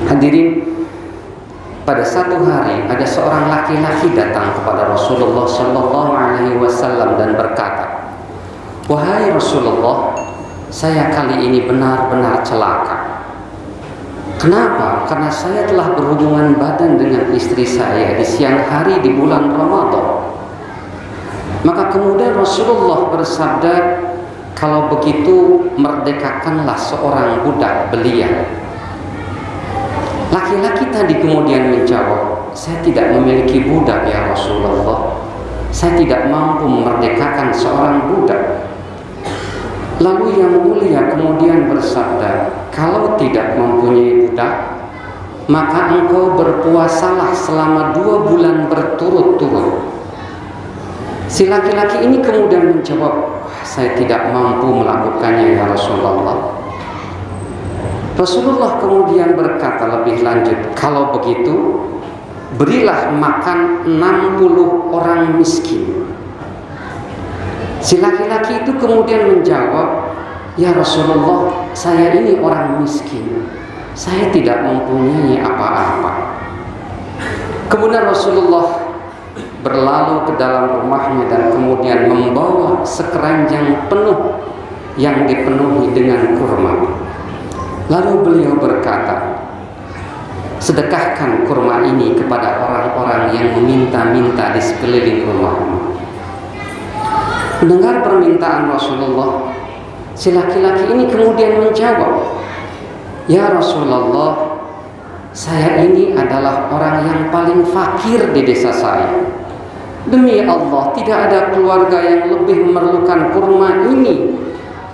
Hadirin, pada satu hari ada seorang laki-laki datang kepada Rasulullah Shallallahu Alaihi Wasallam dan berkata, "Wahai Rasulullah, saya kali ini benar-benar celaka. Kenapa? Karena saya telah berhubungan badan dengan istri saya di siang hari di bulan Ramadan." Maka kemudian Rasulullah bersabda, "Kalau begitu merdekakanlah seorang budak belia." Laki-laki tadi kemudian menjawab, "Saya tidak memiliki budak ya Rasulullah. Saya tidak mampu memerdekakan seorang budak." Lalu yang mulia kemudian bersabda, "Kalau tidak mempunyai budak, maka engkau berpuasalah selama 2 bulan berturut-turut." Si laki-laki ini kemudian menjawab, "Saya tidak mampu melakukannya ya Rasulullah." Rasulullah kemudian berkata lebih lanjut, "Kalau begitu, berilah makan 60 orang miskin." Si laki-laki itu kemudian menjawab, "Ya Rasulullah, saya ini orang miskin. Saya tidak mempunyai apa-apa." Kemudian Rasulullah berlalu ke dalam rumahnya dan kemudian membawa sekeranjang penuh yang dipenuhi dengan kurma. Lalu beliau berkata, "Sedekahkan kurma ini kepada orang-orang yang meminta-minta di sekeliling rumahmu." Mendengar permintaan Rasulullah, si laki-laki ini kemudian menjawab, "Ya Rasulullah, saya ini adalah orang yang paling fakir di desa saya. Demi Allah, tidak ada keluarga yang lebih memerlukan kurma ini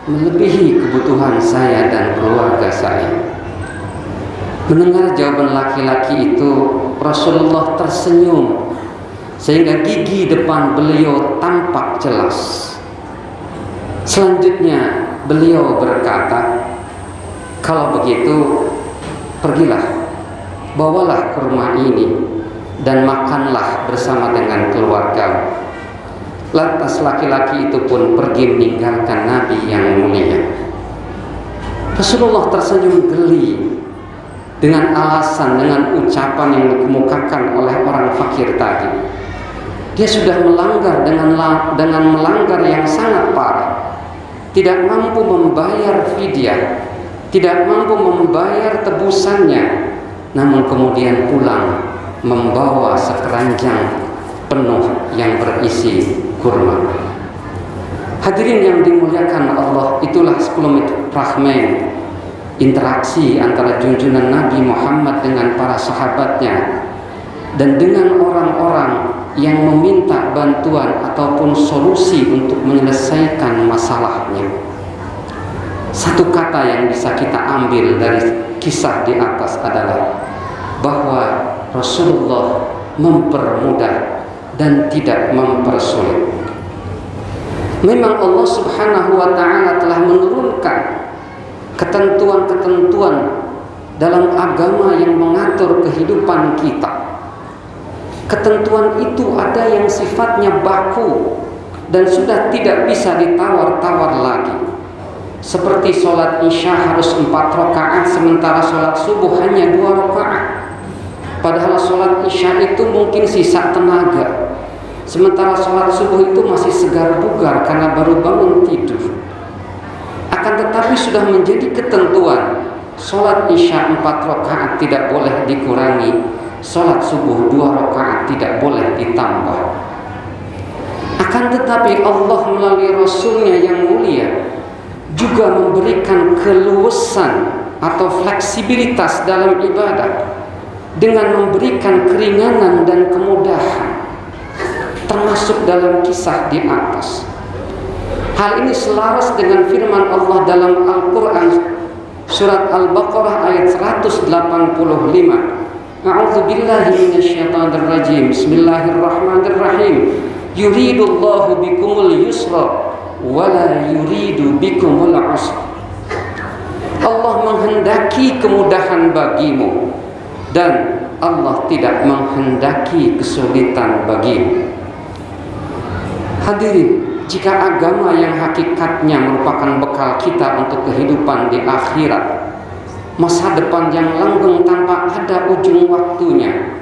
melebihi kebutuhan saya dan keluarga saya." Mendengar jawaban laki-laki itu, Rasulullah tersenyum sehingga gigi depan beliau tampak jelas. Selanjutnya beliau berkata, "Kalau begitu, pergilah, bawalah kurma ini dan makanlah bersama dengan keluarga." Lantas laki-laki itu pun pergi meninggalkan Nabi yang mulia. Rasulullah tersenyum geli dengan alasan, dengan ucapan yang dikemukakan oleh orang fakir tadi. Dia sudah melanggar dengan melanggar yang sangat parah. Tidak mampu membayar fidyah, tidak mampu membayar tebusannya, namun kemudian pulang membawa sekeranjang penuh yang berisi kurma. Hadirin yang dimuliakan Allah, itulah silaturahmi, interaksi antara junjungan Nabi Muhammad dengan para sahabatnya dan dengan orang-orang yang meminta bantuan ataupun solusi untuk menyelesaikan masalahnya. Satu kata yang bisa kita ambil dari kisah di atas adalah bahwa Rasulullah mempermudah dan tidak mempersulit. Memang Allah Subhanahu wa ta'ala telah menurunkan ketentuan-ketentuan dalam agama yang mengatur kehidupan kita. Ketentuan itu ada yang sifatnya baku dan sudah tidak bisa ditawar-tawar lagi. Seperti sholat isya harus 4 rakaat sementara sholat subuh hanya 2 rakaat. Padahal sholat isya itu mungkin sisa tenaga, sementara sholat subuh itu masih segar bugar karena baru bangun tidur. Akan tetapi sudah menjadi ketentuan, sholat isya 4 rakaat tidak boleh dikurangi, sholat subuh 2 rakaat tidak boleh ditambah. Akan tetapi Allah melalui Rasulnya yang mulia juga memberikan keluasan atau fleksibilitas dalam ibadah dengan memberikan keringanan dan kemudahan, termasuk dalam kisah di atas. Hal ini selaras dengan firman Allah dalam Al-Quran surat Al-Baqarah ayat 185. A'udzu billahi minasyaitonir rajim. Bismillahirrahmanirrahim. Yuridullahu bikumul yusra wa la yuridu bikumul usra. Allah menghendaki kemudahan bagimu dan Allah tidak menghendaki kesulitan bagimu. Hadirin, jika agama yang hakikatnya merupakan bekal kita untuk kehidupan di akhirat masa depan yang langgeng tanpa ada ujung waktunya.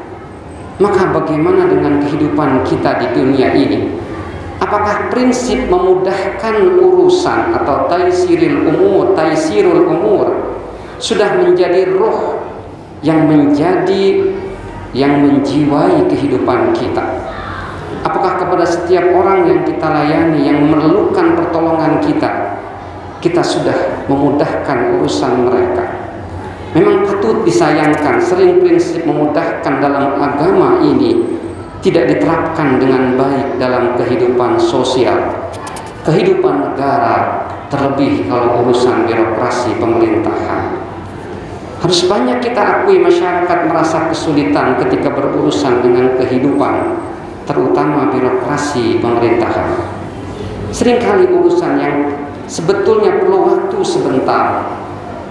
Maka bagaimana dengan kehidupan kita di dunia ini? Apakah prinsip memudahkan urusan atau taisirul umur sudah menjadi roh yang menjiwai kehidupan kita? Apakah kepada setiap orang yang kita layani, yang memerlukan pertolongan kita sudah memudahkan urusan mereka? Memang patut disayangkan, sering prinsip memudahkan dalam agama ini tidak diterapkan dengan baik dalam kehidupan sosial, kehidupan negara, terlebih kalau urusan birokrasi pemerintahan. Harus banyak kita akui masyarakat merasa kesulitan ketika berurusan dengan kehidupan, terutama birokrasi pemerintahan. Seringkali urusan yang sebetulnya perlu waktu sebentar,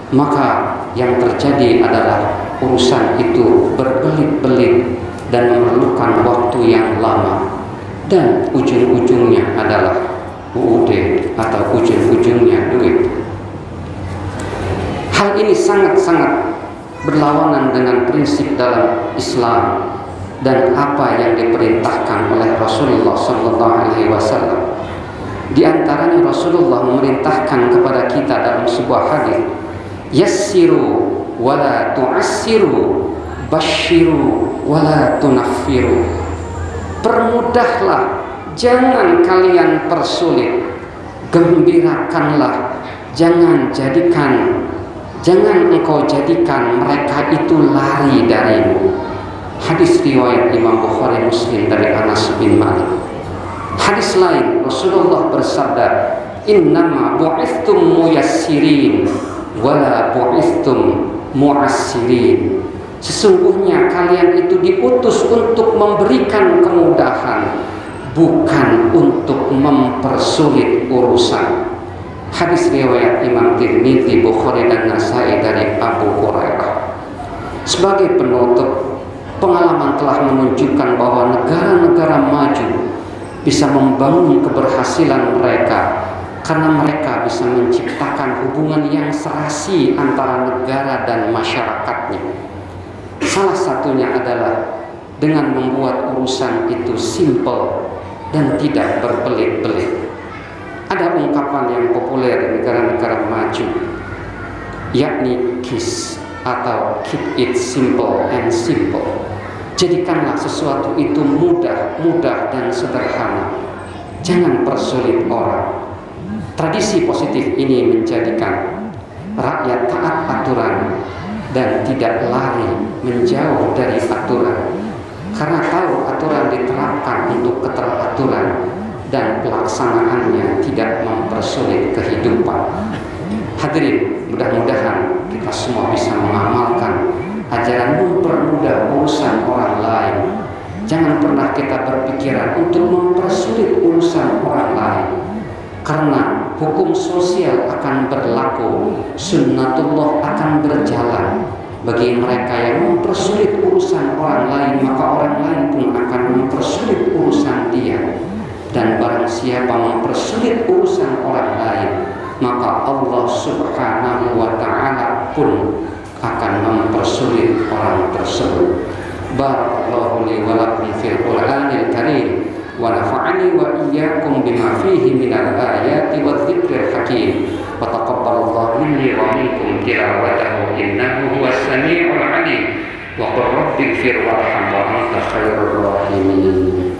maka yang terjadi adalah urusan itu berbelit-belit dan memerlukan waktu yang lama, dan ujung-ujungnya adalah UUD atau ujung-ujungnya duit. Hal ini sangat-sangat berlawanan dengan prinsip dalam Islam dan apa yang diperintahkan oleh Rasulullah SAW. Di antaranya Rasulullah memerintahkan kepada kita dalam sebuah hadis, yassiru wala tu'assiru, basyiru wala tunaffiru. Permudahlah, jangan kalian persulit. Gembirakanlah, jangan engkau jadikan mereka itu lari darimu. Hadis riwayat Imam Bukhari Muslim dari Anas bin Malik. Hadis lain Rasulullah bersabda, innama bu'ithtum muyassirin wala bu'ithtum mu'assirin. Sesungguhnya kalian itu diutus untuk memberikan kemudahan, bukan untuk mempersulit urusan. Hadis riwayat Imam Tirmidzi, Bukhari dan Nasai dari Abu Hurairah. Sebagai penutup, pengalaman telah menunjukkan bahwa negara-negara maju bisa membangun keberhasilan mereka karena mereka bisa menciptakan hubungan yang serasi antara negara dan masyarakatnya. Salah satunya adalah dengan membuat urusan itu simple dan tidak berbelit-belit. Ada ungkapan yang populer di negara-negara maju, yakni KISS atau keep it simple and simple. Jadikanlah sesuatu itu mudah dan sederhana. Jangan persulit orang. Tradisi positif ini menjadikan rakyat taat aturan dan tidak lari menjauh dari aturan, karena tahu aturan diterapkan untuk keteraturan dan pelaksanaannya tidak mempersulit kehidupan. Hadirin, mudah-mudahan kita semua bisa mengamalkan ajaran mempermudah urusan orang lain. Jangan pernah kita berpikiran untuk mempersulit urusan orang lain, karena hukum sosial akan berlaku, sunnatullah akan berjalan. Bagi mereka yang mempersulit urusan orang lain, maka orang lain pun akan mempersulit urusan dia. Dan barang siapa mempersulit urusan orang lain, maka Allah Subhanahu wa ta'ala pun akan mempersulit orang tersebut. Barakallahu li wa lakum fil Qur'anil Karim wa nafa'ani wa iyyakum bima fihi minal ayati wadh-dhikril hakim. Wa taqabbalallahu minni wa minkum tilawatahu innahu huwas samii'ul 'aliim. Wa qur rabbighfir warham wa anta khairur rahimin.